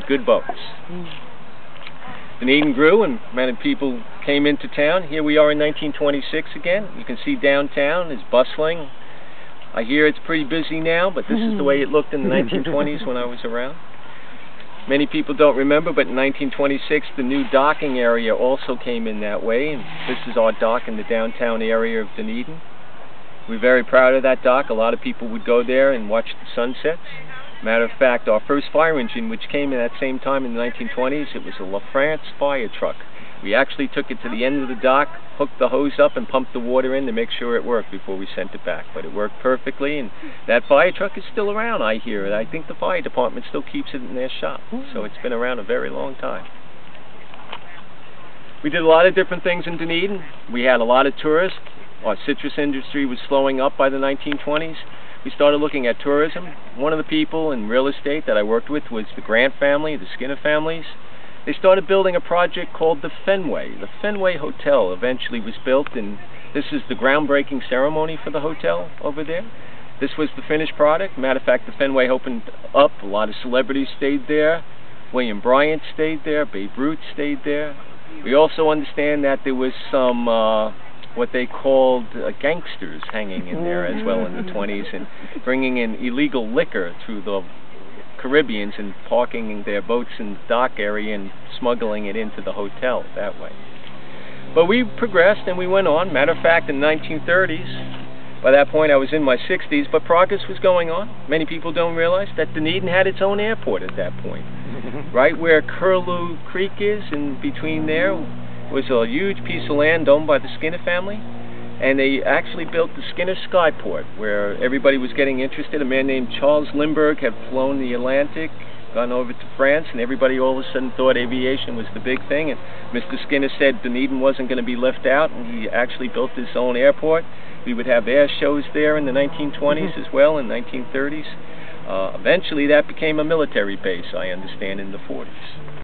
Good boats. Dunedin grew and many people came into town. Here we are in 1926 again. You can see downtown is bustling. I hear it's pretty busy now, but this is the way it looked in the 1920s when I was around. Many people don't remember, but in 1926 the new docking area also came in that way, and this is our dock in the downtown area of Dunedin. We're very proud of that dock. A lot of people would go there and watch the sunsets. Matter of fact, our first fire engine, which came in that same time in the 1920s, it was a La France fire truck. We actually took it to the end of the dock, hooked the hose up and pumped the water in to make sure it worked before we sent it back. But it worked perfectly, and that fire truck is still around, I hear. I think the fire department still keeps it in their shop, so it's been around a very long time. We did a lot of different things in Dunedin. We had a lot of tourists. Our citrus industry was slowing up by the 1920s. We started looking at tourism. One of the people in real estate that I worked with was the Grant family, the Skinner families. They started building a project called the Fenway. The Fenway Hotel eventually was built, and this is the groundbreaking ceremony for the hotel over there. This was the finished product. Matter of fact, the Fenway opened up. A lot of celebrities stayed there. William Bryant stayed there. Babe Ruth stayed there. We also understand that there was some what they called gangsters hanging in there as well in the 20s, and bringing in illegal liquor through the Caribbeans and parking their boats in the dock area and smuggling it into the hotel that way. But we progressed and we went on. Matter of fact, in the 1930s, by that point I was in my 60s, but progress was going on. Many people don't realize that Dunedin had its own airport at that point. Right where Curlew Creek is, in between there, was a huge piece of land owned by the Skinner family, and they actually built the Skinner Skyport, where everybody was getting interested. A man named Charles Lindbergh had flown the Atlantic, gone over to France, and everybody all of a sudden thought aviation was the big thing, and Mr. Skinner said Dunedin wasn't going to be left out, and he actually built his own airport. We would have air shows there in the 1920s as well, in the 1930s. Eventually that became a military base, I understand, in the 40s.